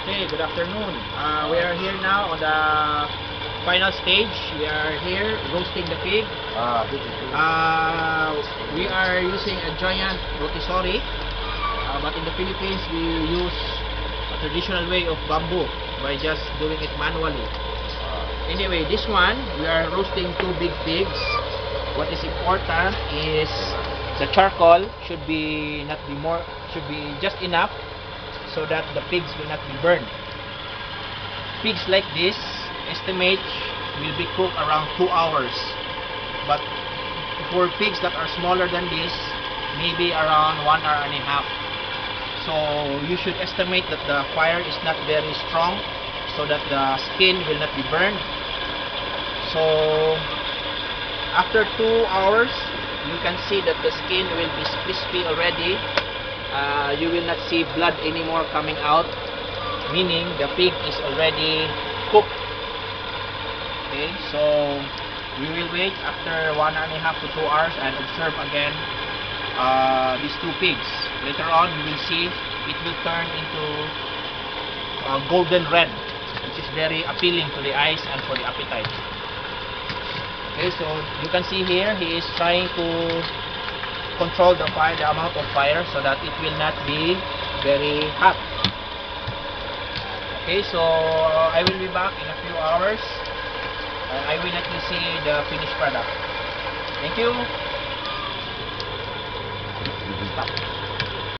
Okay, good afternoon. We are here now on the final stage. We are here roasting the pig. We are using a giant rotisserie, but in the Philippines we use a traditional way of bamboo by just doing it manually. Anyway, this one we are roasting two big pigs. What is important is the charcoal should be just enough so that the pigs will not be burned. Pigs like this, estimate, will be cooked around 2 hours. But for pigs that are smaller than this, maybe around 1 hour and a half. So you should estimate that the fire is not very strong so that the skin will not be burned. So after 2 hours, you can see that the skin will be crispy already. You will not see blood anymore coming out, meaning the pig is already cooked. Okay, so we will wait after 1 and a half to 2 hours and observe again these two pigs. Later on, you will see it will turn into golden red, which is very appealing to the eyes and for the appetite. Okay, so you can see here he is trying to control the fire, the amount of fire, so that it will not be very hot. Okay, so I will be back in a few hours. I will let you see the finished product. Thank you. Stop.